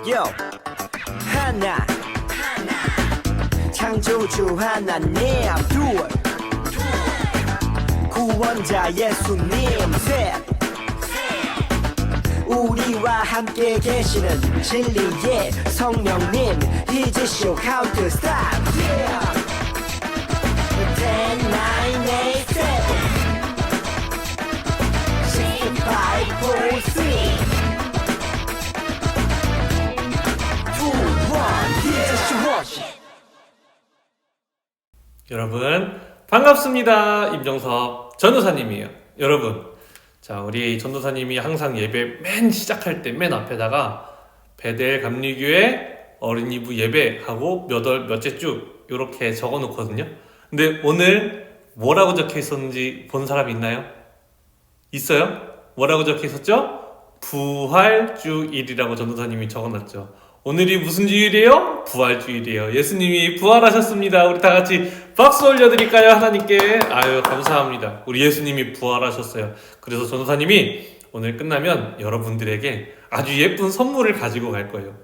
Yo. 하나 창조주 하나님 둘 구원자 예수님 셋 우리와 함께 계시는 진리의 성령님 이제 쇼 카운트 스탑 yeah. 10, 9, 8, 7 5, 4, 3 2, 1 이제 쇼 여러분 반갑습니다. 임정섭 전도사님이에요. 여러분, 자, 우리 전도사님이 항상 예배 맨 시작할 때 맨 앞에다가 베델 감리교회 어린이부 예배하고 몇 월 몇째 주 이렇게 적어 놓거든요. 근데 오늘 뭐라고 적혀 있었는지 본 사람 있나요? 있어요? 뭐라고 적혀 있었죠? 부활주일이라고 전도사님이 적어놨죠. 오늘이 무슨 주일이에요? 부활주일이에요. 예수님이 부활하셨습니다. 우리 다 같이 박수 올려드릴까요? 하나님께. 아유, 감사합니다. 우리 예수님이 부활하셨어요. 그래서 전도사님이 오늘 끝나면 여러분들에게 아주 예쁜 선물을 가지고 갈 거예요.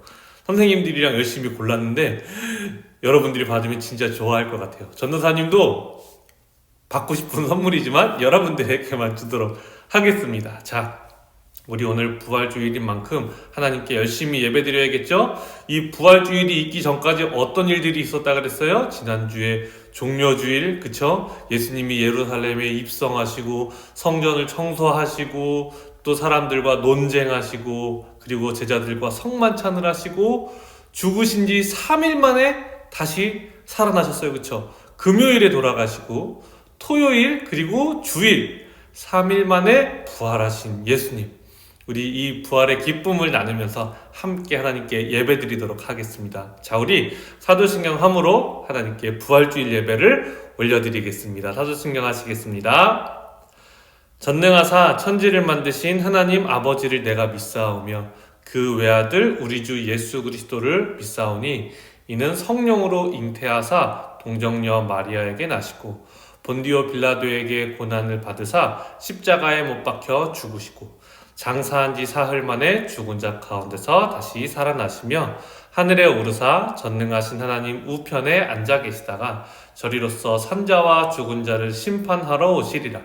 선생님들이랑 열심히 골랐는데 여러분들이 받으면 진짜 좋아할 것 같아요. 전도사님도 받고 싶은 선물이지만 여러분들에게만 주도록 하겠습니다. 자, 우리 오늘 부활주일인 만큼 하나님께 열심히 예배드려야겠죠? 이 부활주일이 있기 전까지 어떤 일들이 있었다 그랬어요? 지난주에 종려주일, 그쵸? 예수님이 예루살렘에 입성하시고 성전을 청소하시고 또 사람들과 논쟁하시고 그리고 제자들과 성만찬을 하시고 죽으신 지 3일 만에 다시 살아나셨어요. 그쵸? 금요일에 돌아가시고 토요일 그리고 주일 3일 만에 부활하신 예수님, 우리 이 부활의 기쁨을 나누면서 함께 하나님께 예배드리도록 하겠습니다. 자, 우리 사도신경 함으로 하나님께 부활주일 예배를 올려드리겠습니다. 사도신경 하시겠습니다. 전능하사 천지를 만드신 하나님 아버지를 내가 믿사오며 그 외아들 우리 주 예수 그리스도를 믿사오니 이는 성령으로 잉태하사 동정녀 마리아에게 나시고 본디오 빌라도에게 고난을 받으사 십자가에 못 박혀 죽으시고 장사한 지 사흘 만에 죽은 자 가운데서 다시 살아나시며 하늘에 오르사 전능하신 하나님 우편에 앉아 계시다가 저리로서 산자와 죽은 자를 심판하러 오시리라.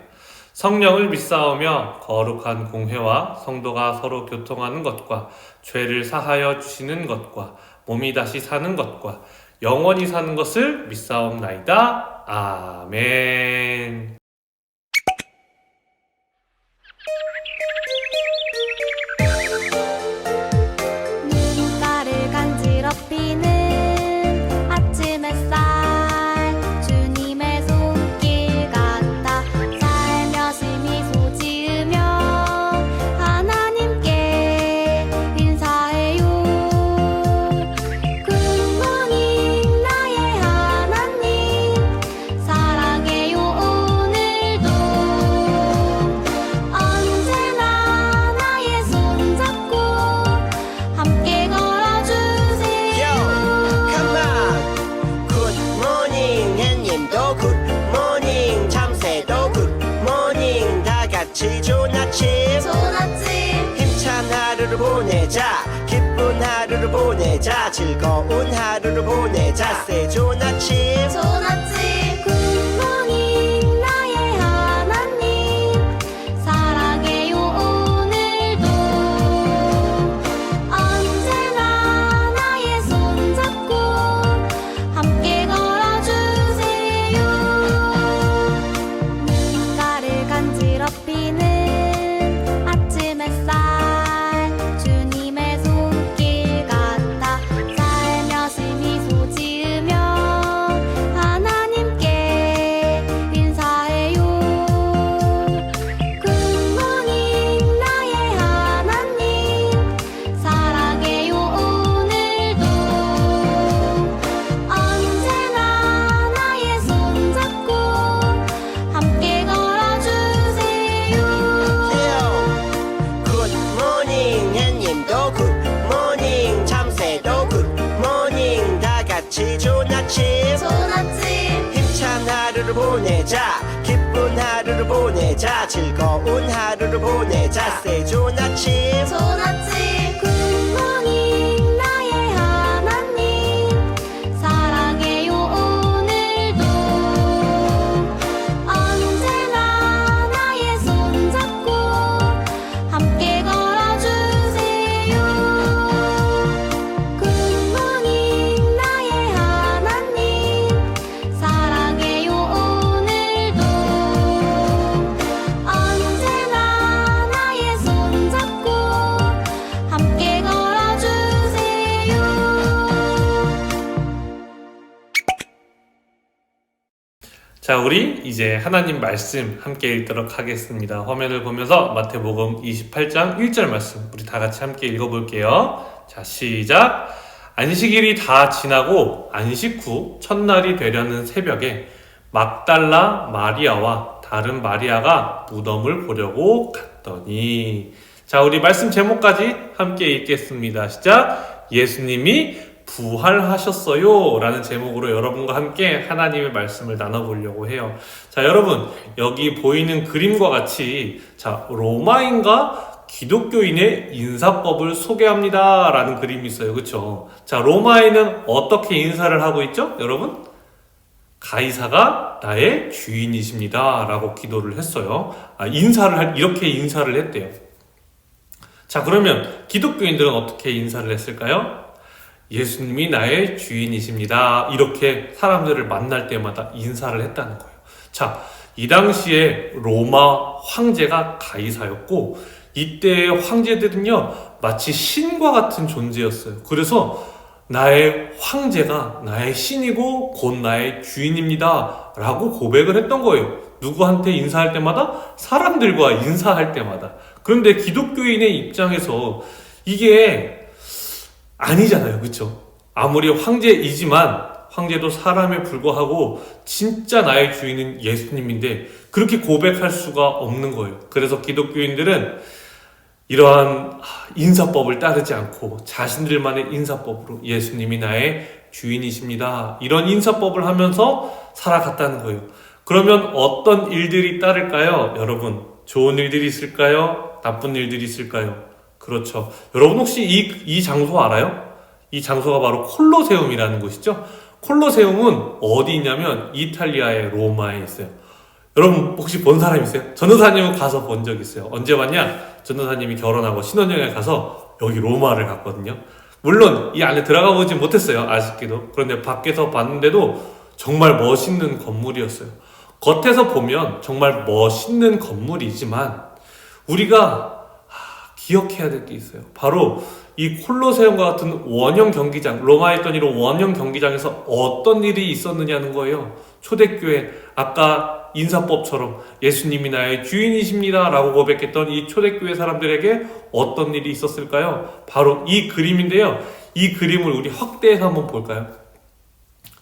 성령을 믿사오며 거룩한 공회와 성도가 서로 교통하는 것과 죄를 사하여 주시는 것과 몸이 다시 사는 것과 영원히 사는 것을 믿사옵나이다. 아멘. 눈가를 간지럽히는 아침 햇살 주님의 손길 같아 살며시 미소 지으며 하나님께 인사해요. 굿모닝 나의 하나님 사랑해요. 오늘도 언제나 나의 손잡고 함께 걸어주세요. Yo, come on. Good morning, 햇님도 good morning, 참새도 good morning. 다 같이 좋은 아침. 좋은 아침 힘찬 하루를 보내자. 기쁜 하루를 보내자. 즐거운 하루를 보내자. Say 좋은 아침. 좋은 아침 굿모닝 나의 하나님 사랑해요. 오늘도 언제나 나의 손잡고 함께 걸어주세요. 눈가를 간지럽히는 아침 햇살 주님의 손길 같아 살며시 미소 지으며 하나님께 인사해요. 굿모닝 나의 하나님 사랑해요. 오늘도 언제나 나의 손잡고 함께 걸어주세요. Good morning, 햇님도 good morning, 참새도 good morning. 다 같이 좋은 아침. 좋은 아침 힘찬 하루를 보내자. 기쁜 하루를 보내자. 즐거운 하루를 보내자. Say 좋은 아침. 좋은 아침 굿모닝 나의 자, 우리 이제 하나님 말씀 함께 읽도록 하겠습니다. 화면을 보면서 마태복음 28장 1절 말씀 우리 다 같이 함께 읽어볼게요. 자, 시작. 안식일이 다 지나고 안식 후 첫날이 되려는 새벽에 막달라 마리아와 다른 마리아가 무덤을 보려고 갔더니, 자, 우리 말씀 제목까지 함께 읽겠습니다. 시작. 예수님이 부활하셨어요 라는 제목으로 여러분과 함께 하나님의 말씀을 나눠보려고 해요. 자, 여러분, 여기 보이는 그림과 같이, 자, 로마인과 기독교인의 인사법을 소개합니다 라는 그림이 있어요. 그쵸? 자, 로마인은 어떻게 인사를 하고 있죠? 여러분? 가이사가 나의 주인이십니다 라고 기도를 했어요. 이렇게 인사를 했대요. 자, 그러면 기독교인들은 어떻게 인사를 했을까요? 예수님이 나의 주인이십니다. 이렇게 사람들을 만날 때마다 인사를 했다는 거예요. 자, 이 당시에 로마 황제가 가이사였고, 이때의 황제들은요, 마치 신과 같은 존재였어요. 그래서 나의 황제가 나의 신이고 곧 나의 주인입니다 라고 고백을 했던 거예요. 누구한테 인사할 때마다? 사람들과 인사할 때마다. 그런데 기독교인의 입장에서 이게 아니잖아요. 그쵸? 아무리 황제이지만 황제도 사람에 불과하고 진짜 나의 주인은 예수님인데 그렇게 고백할 수가 없는 거예요. 그래서 기독교인들은 이러한 인사법을 따르지 않고 자신들만의 인사법으로 예수님이 나의 주인이십니다, 이런 인사법을 하면서 살아갔다는 거예요. 그러면 어떤 일들이 따를까요? 여러분, 좋은 일들이 있을까요? 나쁜 일들이 있을까요? 그렇죠. 여러분 혹시 이 장소 알아요? 이 장소가 바로 콜로세움이라는 곳이죠. 콜로세움은 어디 있냐면 이탈리아의 로마에 있어요. 여러분 혹시 본 사람 있어요? 전도사님은 가서 본 적 있어요. 언제 봤냐? 전도사님이 결혼하고 신혼여행을 가서 여기 로마를 갔거든요. 물론 이 안에 들어가 보진 못했어요, 아쉽게도. 그런데 밖에서 봤는데도 정말 멋있는 건물이었어요. 겉에서 보면 정말 멋있는 건물이지만 우리가 기억해야 될 게 있어요. 바로 이 콜로세움과 같은 원형 경기장, 로마에 있던 이런 원형 경기장에서 어떤 일이 있었느냐는 거예요. 초대교회, 아까 인사법처럼 예수님이 나의 주인이십니다 라고 고백했던 이 초대교회 사람들에게 어떤 일이 있었을까요? 바로 이 그림인데요. 이 그림을 우리 확대해서 한번 볼까요?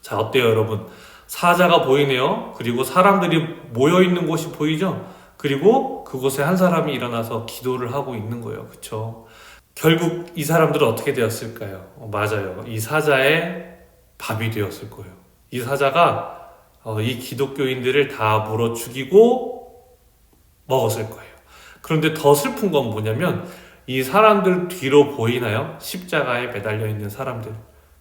자, 어때요 여러분? 사자가 보이네요. 그리고 사람들이 모여있는 곳이 보이죠? 그리고 그곳에 한 사람이 일어나서 기도를 하고 있는 거예요. 그쵸? 결국 이 사람들은 어떻게 되었을까요? 맞아요. 이 사자의 밥이 되었을 거예요. 이 사자가 이 기독교인들을 다 물어 죽이고 먹었을 거예요. 그런데 더 슬픈 건 뭐냐면 이 사람들 뒤로 보이나요? 십자가에 매달려 있는 사람들.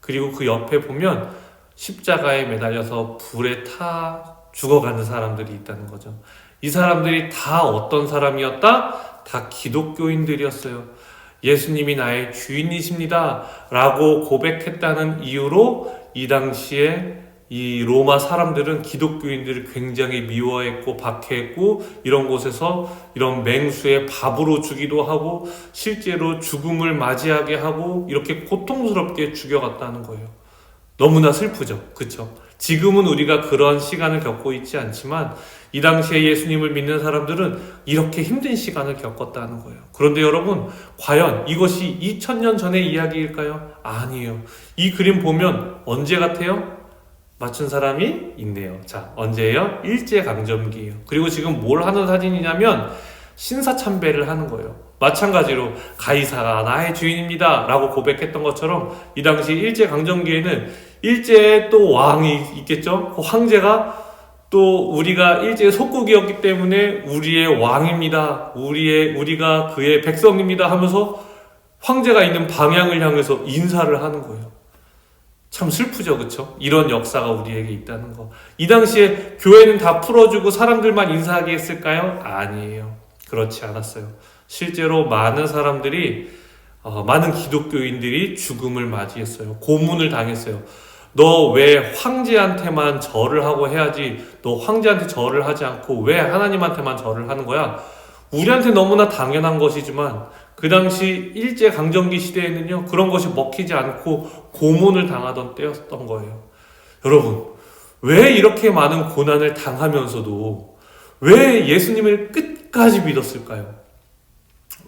그리고 그 옆에 보면 십자가에 매달려서 불에 타 죽어가는 사람들이 있다는 거죠. 이 사람들이 다 어떤 사람이었다? 다 기독교인들이었어요. 예수님이 나의 주인이십니다 라고 고백했다는 이유로 이 당시에 이 로마 사람들은 기독교인들을 굉장히 미워했고 박해했고, 이런 곳에서 이런 맹수의 밥으로 주기도 하고 실제로 죽음을 맞이하게 하고 이렇게 고통스럽게 죽여갔다는 거예요. 너무나 슬프죠. 그쵸? 지금은 우리가 그런 시간을 겪고 있지 않지만 이 당시에 예수님을 믿는 사람들은 이렇게 힘든 시간을 겪었다는 거예요. 그런데 여러분, 과연 이것이 2000년 전의 이야기일까요? 아니에요. 이 그림 보면 언제 같아요? 맞춘 사람이 있네요. 자, 언제예요? 일제강점기예요. 그리고 지금 뭘 하는 사진이냐면 신사참배를 하는 거예요. 마찬가지로 가이사가 나의 주인입니다 라고 고백했던 것처럼 이 당시 일제강점기에는 일제에 또 왕이 있겠죠? 그 황제가 또 우리가 일제의 속국이었기 때문에 우리의 왕입니다, 우리가 그의 백성입니다 하면서 황제가 있는 방향을 향해서 인사를 하는 거예요. 참 슬프죠, 그쵸? 이런 역사가 우리에게 있다는 거. 이 당시에 교회는 다 풀어주고 사람들만 인사하게 했을까요? 아니에요. 그렇지 않았어요. 실제로 많은 사람들이, 많은 기독교인들이 죽음을 맞이했어요. 고문을 당했어요. 너 왜 황제한테만 절을 하고 해야지, 너 황제한테 절을 하지 않고 왜 하나님한테만 절을 하는 거야? 우리한테 너무나 당연한 것이지만 그 당시 일제강점기 시대에는요, 그런 것이 먹히지 않고 고문을 당하던 때였던 거예요. 여러분, 왜 이렇게 많은 고난을 당하면서도 왜 예수님을 끝까지 믿었을까요?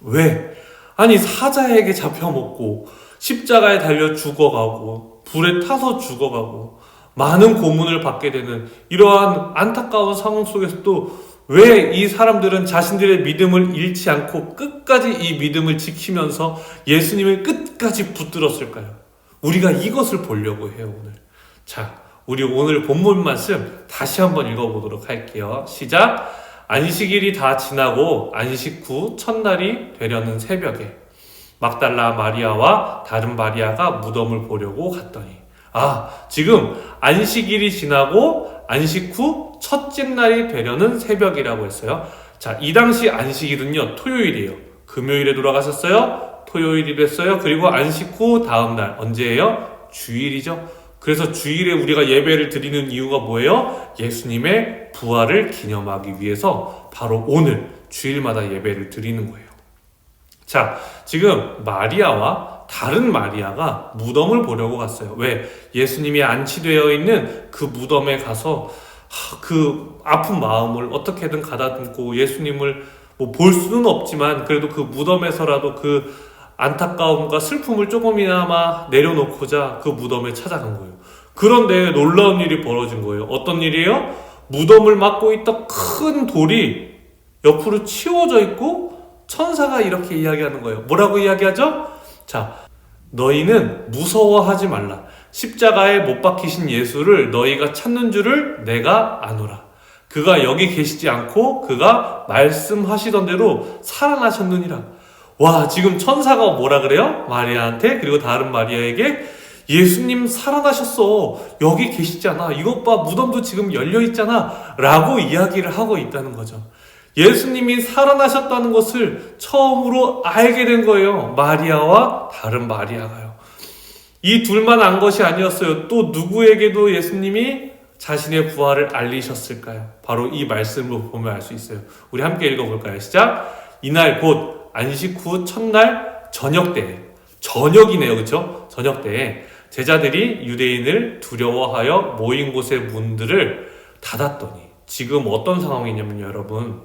왜? 아니 사자에게 잡혀먹고 십자가에 달려 죽어가고 불에 타서 죽어가고 많은 고문을 받게 되는 이러한 안타까운 상황 속에서도 왜 이 사람들은 자신들의 믿음을 잃지 않고 끝까지 이 믿음을 지키면서 예수님을 끝까지 붙들었을까요? 우리가 이것을 보려고 해요, 오늘. 자, 우리 오늘 본문 말씀 다시 한번 읽어보도록 할게요. 시작! 안식일이 다 지나고 안식 후 첫날이 되려는 새벽에 막달라 마리아와 다른 마리아가 무덤을 보려고 갔더니 지금 안식일이 지나고 안식 후 첫째 날이 되려는 새벽이라고 했어요. 자, 이 당시 안식일은요, 토요일이에요. 금요일에 돌아가셨어요. 토요일이 됐어요. 그리고 안식 후 다음 날 언제예요? 주일이죠. 그래서 주일에 우리가 예배를 드리는 이유가 뭐예요? 예수님의 부활을 기념하기 위해서 바로 오늘 주일마다 예배를 드리는 거예요. 자, 지금 마리아와 다른 마리아가 무덤을 보려고 갔어요. 왜? 예수님이 안치되어 있는 그 무덤에 가서 그 아픈 마음을 어떻게든 가다듬고 예수님을 볼 수는 없지만 그래도 그 무덤에서라도 그 안타까움과 슬픔을 조금이나마 내려놓고자 그 무덤에 찾아간 거예요. 그런데 놀라운 일이 벌어진 거예요. 어떤 일이에요? 무덤을 막고 있던 큰 돌이 옆으로 치워져 있고 천사가 이렇게 이야기하는 거예요. 뭐라고 이야기하죠? 자, 너희는 무서워하지 말라. 십자가에 못 박히신 예수를 너희가 찾는 줄을 내가 아노라. 그가 여기 계시지 않고 그가 말씀하시던 대로 살아나셨느니라. 와, 지금 천사가 뭐라 그래요? 마리아한테 그리고 다른 마리아에게 예수님 살아나셨어. 여기 계시잖아. 이것 봐, 무덤도 지금 열려있잖아. 라고 이야기를 하고 있다는 거죠. 예수님이 살아나셨다는 것을 처음으로 알게 된 거예요. 마리아와 다른 마리아가요. 이 둘만 안 것이 아니었어요. 또 누구에게도 예수님이 자신의 부활을 알리셨을까요? 바로 이 말씀으로 보면 알 수 있어요. 우리 함께 읽어볼까요? 시작! 이날 곧 안식 후 첫날 저녁 때에, 저녁이네요, 그렇죠? 저녁 때에 제자들이 유대인을 두려워하여 모인 곳의 문들을 닫았더니, 지금 어떤 상황이냐면요, 여러분,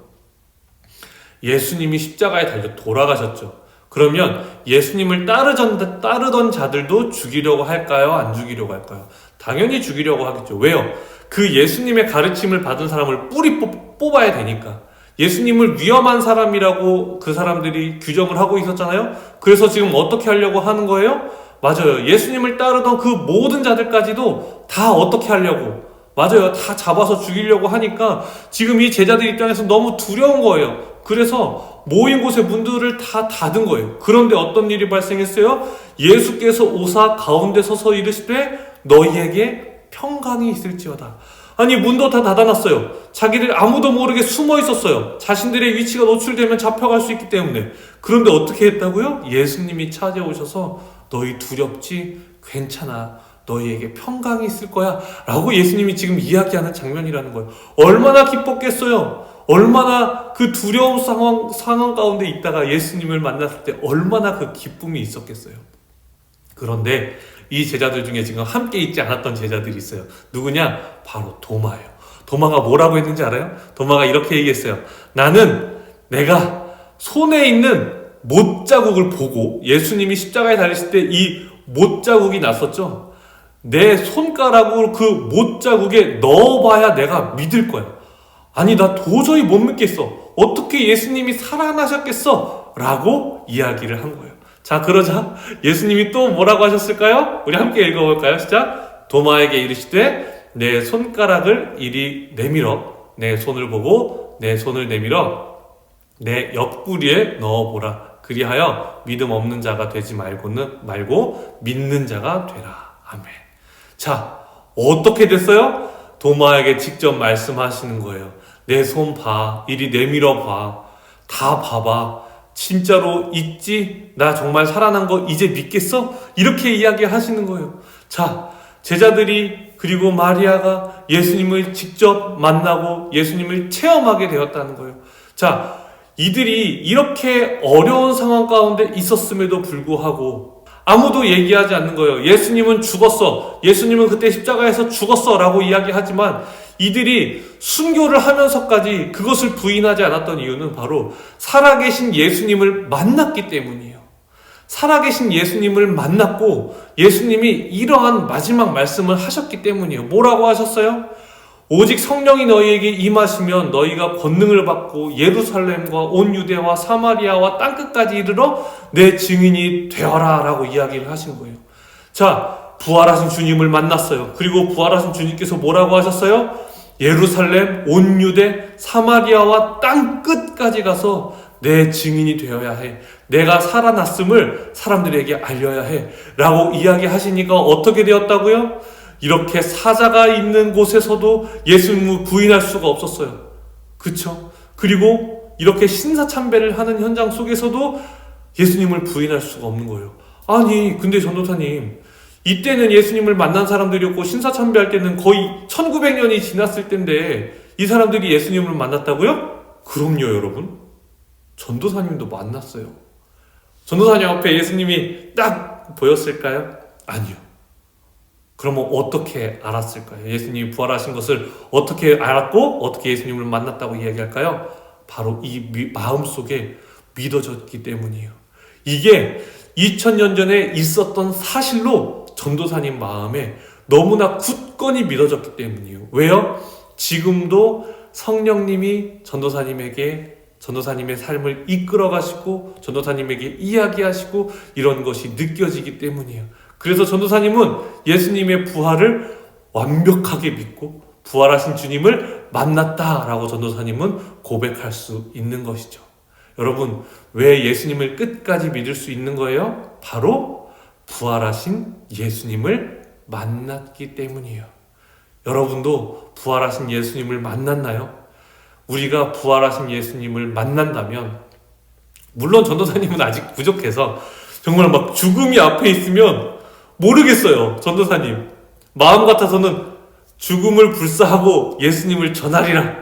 예수님이 십자가에 달려 돌아가셨죠. 그러면 예수님을 따르던 자들도 죽이려고 할까요? 안 죽이려고 할까요? 당연히 죽이려고 하겠죠. 왜요? 그 예수님의 가르침을 받은 사람을 뿌리 뽑아야 되니까. 예수님을 위험한 사람이라고 그 사람들이 규정을 하고 있었잖아요. 그래서 지금 어떻게 하려고 하는 거예요? 맞아요. 예수님을 따르던 그 모든 자들까지도 다 어떻게 하려고, 맞아요. 다 잡아서 죽이려고 하니까 지금 이 제자들 입장에서 너무 두려운 거예요. 그래서 모인 곳의 문들을 다 닫은 거예요. 그런데 어떤 일이 발생했어요? 예수께서 오사 가운데 서서 이르시되 너희에게 평강이 있을지어다. 아니, 문도 다 닫아놨어요. 자기들 아무도 모르게 숨어 있었어요. 자신들의 위치가 노출되면 잡혀갈 수 있기 때문에. 그런데 어떻게 했다고요? 예수님이 찾아오셔서 너희 두렵지? 괜찮아. 너희에게 평강이 있을 거야. 라고 예수님이 지금 이야기하는 장면이라는 거예요. 얼마나 기뻤겠어요. 얼마나 그 두려운 상황 가운데 있다가 예수님을 만났을 때 얼마나 그 기쁨이 있었겠어요. 그런데 이 제자들 중에 지금 함께 있지 않았던 제자들이 있어요. 누구냐? 바로 도마예요. 도마가 뭐라고 했는지 알아요? 도마가 이렇게 얘기했어요. 나는 내가 손에 있는 못자국을 보고, 예수님이 십자가에 달리실 때 이 못자국이 났었죠. 내 손가락으로 그 못자국에 넣어봐야 내가 믿을 거야. 아니, 나 도저히 못 믿겠어. 어떻게 예수님이 살아나셨겠어? 라고 이야기를 한 거예요. 자, 그러자 예수님이 또 뭐라고 하셨을까요? 우리 함께 읽어볼까요? 시작! 도마에게 이르시되 내 손가락을 이리 내밀어 내 손을 보고 내 손을 내밀어 내 옆구리에 넣어보라. 그리하여 믿음 없는 자가 되지 말고 믿는 자가 되라. 아멘. 자, 어떻게 됐어요? 도마에게 직접 말씀하시는 거예요. 내 손 봐. 이리 내밀어 봐. 다 봐봐. 진짜로 있지? 나 정말 살아난 거 이제 믿겠어? 이렇게 이야기하시는 거예요. 자, 제자들이 그리고 마리아가 예수님을 직접 만나고 예수님을 체험하게 되었다는 거예요. 자, 이들이 이렇게 어려운 상황 가운데 있었음에도 불구하고 아무도 얘기하지 않는 거예요. 예수님은 죽었어. 예수님은 그때 십자가에서 죽었어. 라고 이야기하지만 이들이 순교를 하면서까지 그것을 부인하지 않았던 이유는 바로 살아계신 예수님을 만났기 때문이에요. 살아계신 예수님을 만났고 예수님이 이러한 마지막 말씀을 하셨기 때문이에요. 뭐라고 하셨어요? 오직 성령이 너희에게 임하시면 너희가 권능을 받고 예루살렘과 온 유대와 사마리아와 땅끝까지 이르러 내 증인이 되어라 라고 이야기를 하신 거예요. 자, 부활하신 주님을 만났어요. 그리고 부활하신 주님께서 뭐라고 하셨어요? 예루살렘, 온 유대, 사마리아와 땅끝까지 가서 내 증인이 되어야 해. 내가 살아났음을 사람들에게 알려야 해. 라고 이야기하시니까 어떻게 되었다고요? 이렇게 사자가 있는 곳에서도 예수님을 부인할 수가 없었어요. 그쵸? 그리고 이렇게 신사참배를 하는 현장 속에서도 예수님을 부인할 수가 없는 거예요. 아니, 근데 전도사님, 이때는 예수님을 만난 사람들이었고 신사참배할 때는 거의 1900년이 지났을 때인데 이 사람들이 예수님을 만났다고요? 그럼요, 여러분. 전도사님도 만났어요. 전도사님 앞에 예수님이 딱 보였을까요? 아니요. 그러면 어떻게 알았을까요? 예수님이 부활하신 것을 어떻게 알았고 어떻게 예수님을 만났다고 이야기할까요? 바로 이 마음속에 믿어졌기 때문이에요. 이게 2000년 전에 있었던 사실로 전도사님 마음에 너무나 굳건히 믿어졌기 때문이에요. 왜요? 지금도 성령님이 전도사님의 삶을 이끌어 가시고 전도사님에게 이야기하시고 이런 것이 느껴지기 때문이에요. 그래서 전도사님은 예수님의 부활을 완벽하게 믿고 부활하신 주님을 만났다라고 전도사님은 고백할 수 있는 것이죠. 여러분, 왜 예수님을 끝까지 믿을 수 있는 거예요? 바로 부활하신 예수님을 만났기 때문이에요. 여러분도 부활하신 예수님을 만났나요? 우리가 부활하신 예수님을 만난다면, 물론 전도사님은 아직 부족해서 정말 막 죽음이 앞에 있으면 모르겠어요. 전도사님 마음 같아서는 죽음을 불사하고 예수님을 전하리라,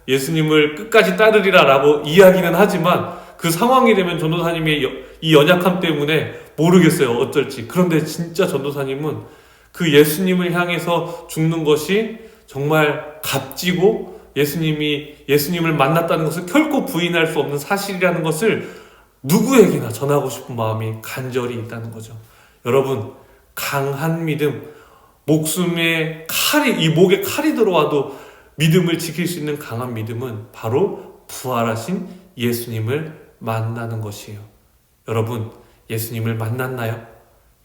예수님을 끝까지 따르리라 라고 이야기는 하지만 그 상황이 되면 전도사님의 이 연약함 때문에 모르겠어요. 어쩔지. 그런데 진짜 전도사님은 그 예수님을 향해서 죽는 것이 정말 값지고 예수님을 만났다는 것을 결코 부인할 수 없는 사실이라는 것을 누구에게나 전하고 싶은 마음이 간절히 있다는 거죠. 여러분, 강한 믿음, 목에 칼이 들어와도 믿음을 지킬 수 있는 강한 믿음은 바로 부활하신 예수님을 만나는 것이에요. 여러분, 예수님을 만났나요?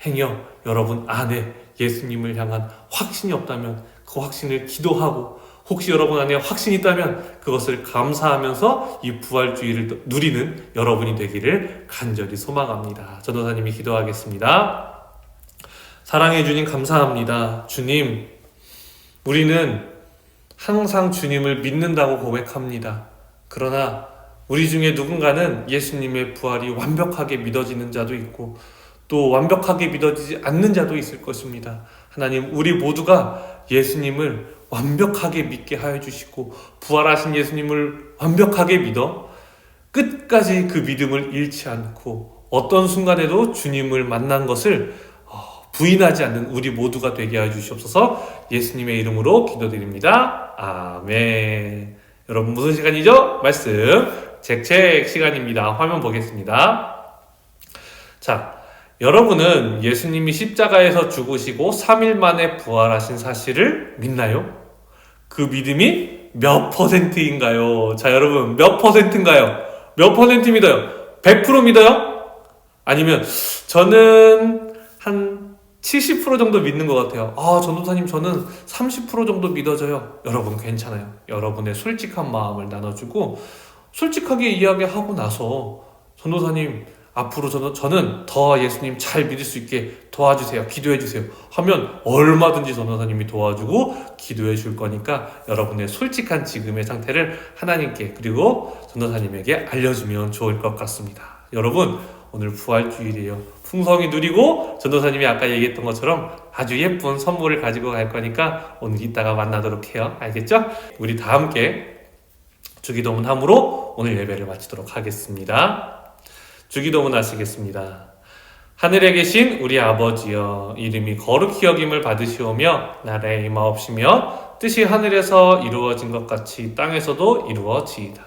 행여 여러분 안에 예수님을 향한 확신이 없다면 그 확신을 기도하고, 혹시 여러분 안에 확신이 있다면 그것을 감사하면서 이 부활주의를 누리는 여러분이 되기를 간절히 소망합니다. 전도사님이 기도하겠습니다. 사랑해 주님 감사합니다. 주님, 우리는 항상 주님을 믿는다고 고백합니다. 그러나 우리 중에 누군가는 예수님의 부활이 완벽하게 믿어지는 자도 있고 또 완벽하게 믿어지지 않는 자도 있을 것입니다. 하나님, 우리 모두가 예수님을 완벽하게 믿게 하여 주시고 부활하신 예수님을 완벽하게 믿어 끝까지 그 믿음을 잃지 않고 어떤 순간에도 주님을 만난 것을 부인하지 않는 우리 모두가 되게 하여 주시옵소서. 예수님의 이름으로 기도드립니다. 아멘. 여러분, 무슨 시간이죠? 말씀 책 시간입니다. 화면 보겠습니다. 자, 여러분은 예수님이 십자가에서 죽으시고 3일 만에 부활하신 사실을 믿나요? 그 믿음이 몇 %인가요? 자, 여러분, 몇 %인가요? 몇 % 믿어요? 100% 믿어요? 아니면 저는 한 70% 정도 믿는 것 같아요. 전도사님, 저는 30% 정도 믿어져요. 여러분, 괜찮아요. 여러분의 솔직한 마음을 나눠주고 솔직하게 이야기하고 나서 전도사님, 앞으로 저는 더 예수님 잘 믿을 수 있게 도와주세요. 기도해 주세요. 하면 얼마든지 전도사님이 도와주고 기도해 줄 거니까 여러분의 솔직한 지금의 상태를 하나님께 그리고 전도사님에게 알려주면 좋을 것 같습니다. 여러분, 오늘 부활주일이에요. 풍성히 누리고 전도사님이 아까 얘기했던 것처럼 아주 예쁜 선물을 가지고 갈 거니까 오늘 이따가 만나도록 해요. 알겠죠? 우리 다 함께 주기도문 함으로 오늘 예배를 마치도록 하겠습니다. 주기도문 하시겠습니다. 하늘에 계신 우리 아버지여, 이름이 거룩히 여김을 받으시오며 나라의 임하옵시며 뜻이 하늘에서 이루어진 것 같이 땅에서도 이루어지이다.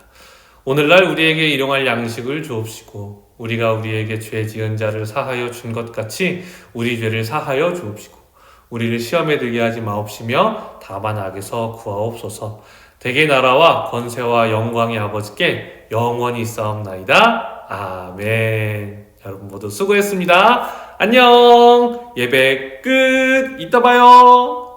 오늘날 우리에게 일용할 양식을 주옵시고 우리가 우리에게 죄 지은 자를 사하여 준 것 같이 우리 죄를 사하여 주옵시고 우리를 시험에 들게 하지 마옵시며 다만 악에서 구하옵소서. 대개 나라와 권세와 영광의 아버지께 영원히 있사옵나이다. 아멘. 여러분 모두 수고했습니다. 안녕. 예배 끝. 이따 봐요.